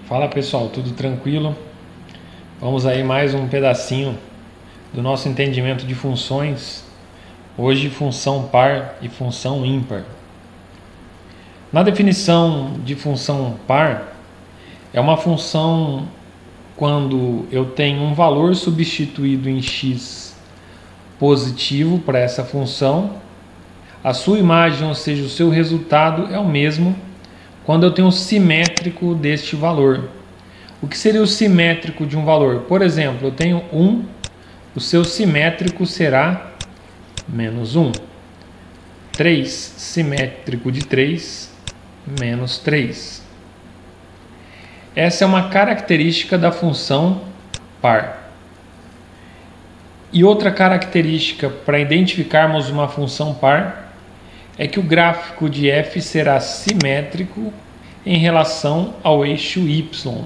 Fala pessoal, tudo tranquilo? Vamos aí mais um pedacinho do nosso entendimento de funções. Hoje função par e função ímpar. Na definição de função par, é uma função quando eu tenho um valor substituído em x positivo para essa função, a sua imagem, ou seja, o seu resultado é o mesmo quando eu tenho um simétrico deste valor. O que seria o simétrico de um valor? Por exemplo, eu tenho 1, o seu simétrico será menos 1. 3, simétrico de 3, menos 3. Essa é uma característica da função par. E outra característica para identificarmos uma função par é que o gráfico de f será simétrico em relação ao eixo y.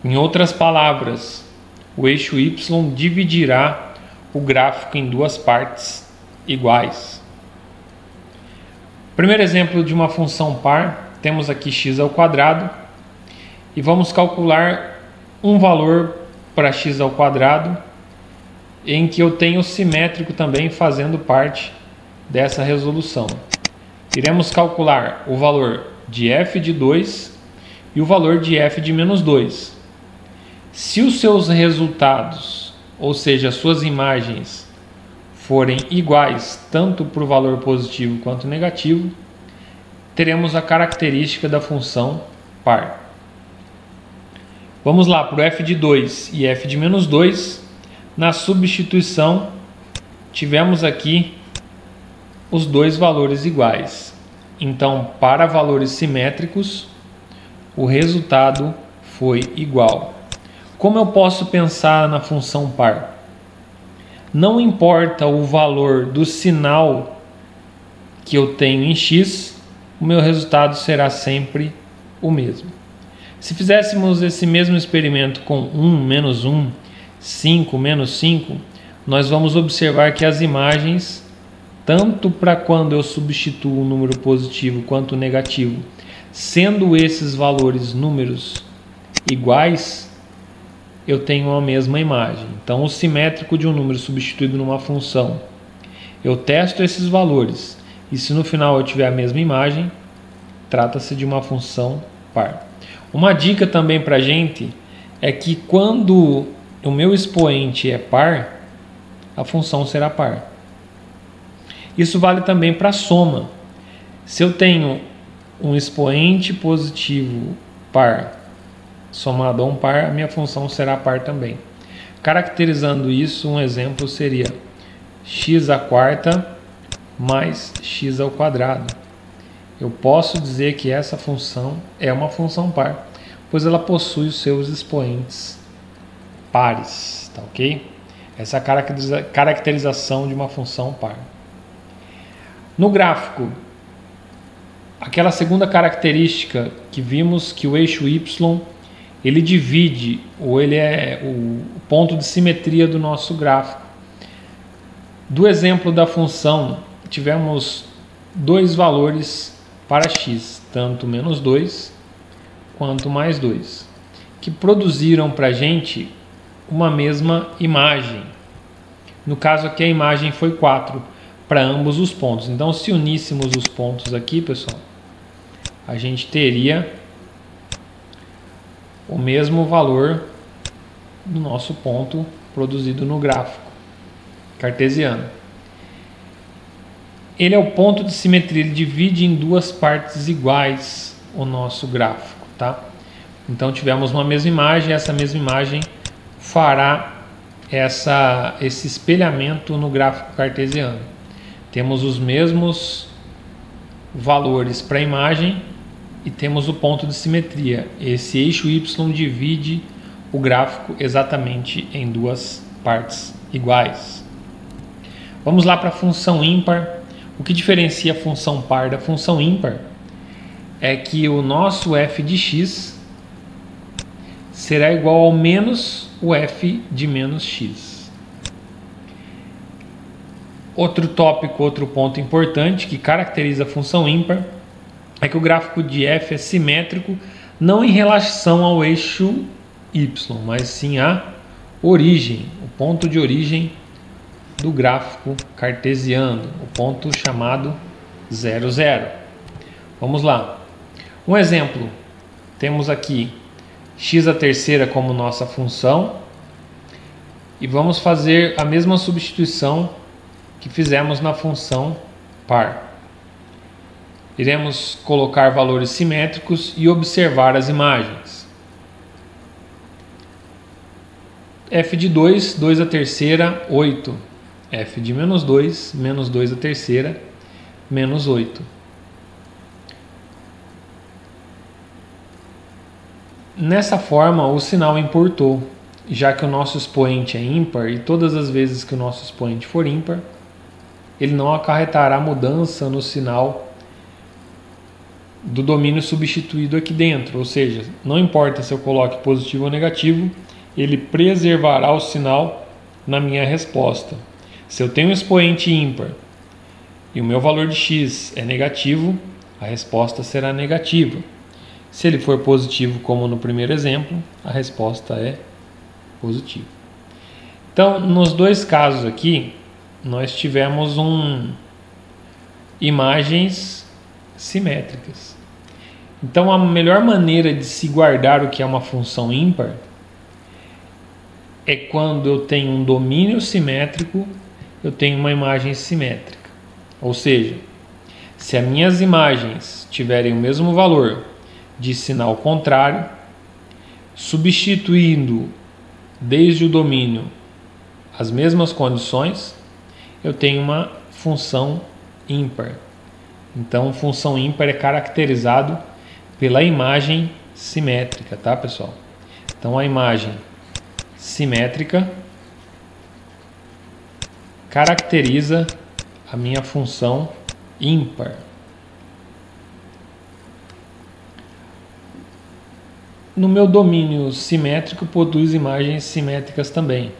Em outras palavras, o eixo y dividirá o gráfico em duas partes iguais. Primeiro exemplo de uma função par, temos aqui x ao quadrado e vamos calcular um valor para x ao quadrado em que eu tenho simétrico também fazendo parte dessa resolução. Iremos calcular o valor de f de 2 e o valor de f de menos 2. Se os seus resultados, ou seja, as suas imagens, forem iguais tanto para o valor positivo quanto negativo, teremos a característica da função par. Vamos lá para o f de 2 e f de menos 2. Na substituição, tivemos aqui os dois valores iguais. Então, para valores simétricos, o resultado foi igual. Como eu posso pensar na função par? Não importa o valor do sinal que eu tenho em x, o meu resultado será sempre o mesmo. Se fizéssemos esse mesmo experimento com 1, menos 1, 5, menos 5, nós vamos observar que as imagens, tanto para quando eu substituo um número positivo quanto negativo, sendo esses valores números iguais, eu tenho a mesma imagem. Então, o simétrico de um número substituído numa função, eu testo esses valores e se no final eu tiver a mesma imagem, trata-se de uma função par. Uma dica também para a gente é que quando o meu expoente é par, a função será par. Isso vale também para a soma. Se eu tenho um expoente positivo par somado a um par, a minha função será par também. Caracterizando isso, um exemplo seria x à quarta mais x ao quadrado. Eu posso dizer que essa função é uma função par, pois ela possui os seus expoentes pares, tá ok? Essa é a caracterização de uma função par. No gráfico, aquela segunda característica que vimos, que o eixo y ele divide, ou ele é o ponto de simetria do nosso gráfico. Do exemplo da função, tivemos dois valores para x, tanto menos 2 quanto mais 2, que produziram para a gente uma mesma imagem. No caso aqui a imagem foi 4 para ambos os pontos. Então, se uníssemos os pontos aqui, pessoal, a gente teria o mesmo valor do nosso ponto produzido no gráfico cartesiano. Ele é o ponto de simetria, ele divide em duas partes iguais o nosso gráfico, tá? Então tivemos uma mesma imagem, essa mesma imagem fará esse espelhamento no gráfico cartesiano. Temos os mesmos valores para a imagem e temos o ponto de simetria. Esse eixo y divide o gráfico exatamente em duas partes iguais. Vamos lá para a função ímpar. O que diferencia a função par da função ímpar é que o nosso f de x será igual ao menos o f de menos x. Outro tópico, outro ponto importante que caracteriza a função ímpar é que o gráfico de f é simétrico não em relação ao eixo Y, mas sim a origem, o ponto de origem do gráfico cartesiano, o ponto chamado 0, 0. Vamos lá. Um exemplo, temos aqui x à terceira como nossa função e vamos fazer a mesma substituição que fizemos na função par. Iremos colocar valores simétricos e observar as imagens. f de 2, 2 à terceira, 8. f de menos 2, menos 2 à terceira, menos 8. Nessa forma, o sinal importou, já que o nosso expoente é ímpar e todas as vezes que o nosso expoente for ímpar, ele não acarretará mudança no sinal do domínio substituído aqui dentro, ou seja, não importa se eu coloque positivo ou negativo, ele preservará o sinal na minha resposta. Se eu tenho um expoente ímpar e o meu valor de x é negativo, a resposta será negativa. Se ele for positivo, como no primeiro exemplo, a resposta é positiva. Então, nos dois casos aqui, nós tivemos imagens simétricas. Então, a melhor maneira de se guardar o que é uma função ímpar é quando eu tenho um domínio simétrico, eu tenho uma imagem simétrica. Ou seja, se as minhas imagens tiverem o mesmo valor de sinal contrário, substituindo desde o domínio as mesmas condições, eu tenho uma função ímpar. Então, função ímpar é caracterizado pela imagem simétrica, tá, pessoal? Então, a imagem simétrica caracteriza a minha função ímpar. No meu domínio simétrico, produz imagens simétricas também.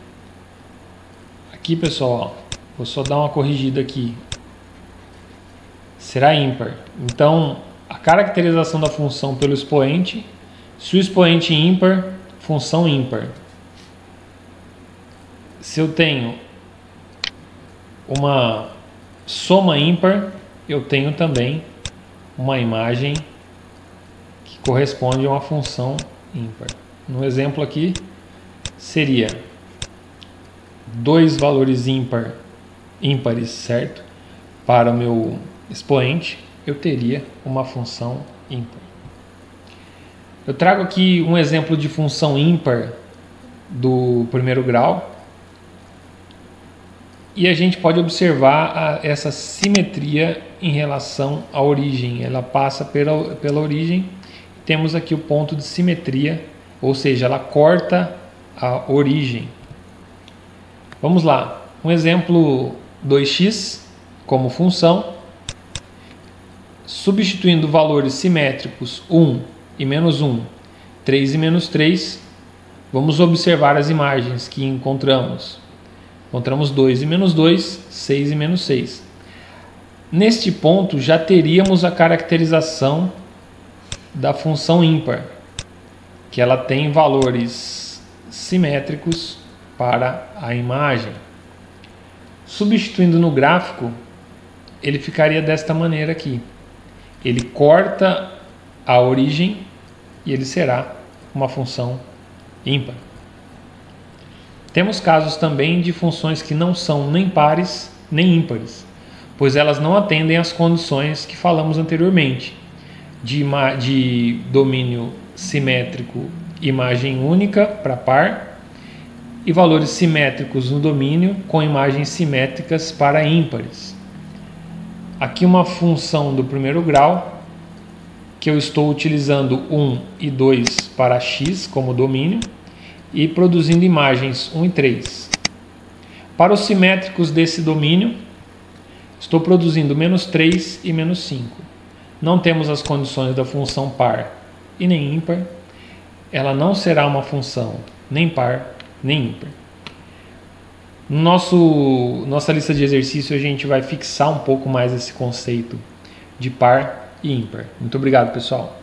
Aqui, pessoal, ó, vou só dar uma corrigida aqui. Será ímpar. Então, a caracterização da função pelo expoente, se o expoente ímpar, função ímpar. Se eu tenho uma soma ímpar, eu tenho também uma imagem que corresponde a uma função ímpar. No exemplo aqui, seria dois valores ímpares, certo? Para o meu expoente, eu teria uma função ímpar. Eu trago aqui um exemplo de função ímpar do primeiro grau e a gente pode observar essa simetria em relação à origem. Ela passa pela origem, temos aqui o ponto de simetria, ou seja, ela corta a origem. Vamos lá, um exemplo 2x como função, substituindo valores simétricos 1 e menos 1, 3 e menos 3, vamos observar as imagens que encontramos. Encontramos 2 e menos 2, 6 e menos 6. Neste ponto já teríamos a caracterização da função ímpar, que ela tem valores simétricos para a imagem. Substituindo no gráfico, ele ficaria desta maneira aqui. Ele corta a origem e ele será uma função ímpar. Temos casos também de funções que não são nem pares nem ímpares, pois elas não atendem às condições que falamos anteriormente, de domínio simétrico, imagem única para par, e valores simétricos no domínio com imagens simétricas para ímpares. Aqui uma função do primeiro grau, que eu estou utilizando 1 e 2 para x como domínio e produzindo imagens 1 e 3. Para os simétricos desse domínio, estou produzindo menos 3 e menos 5. Não temos as condições da função par e nem ímpar. Ela não será uma função nem par nem ímpar. Nossa lista de exercício a gente vai fixar um pouco mais esse conceito de par e ímpar. Muito obrigado, pessoal.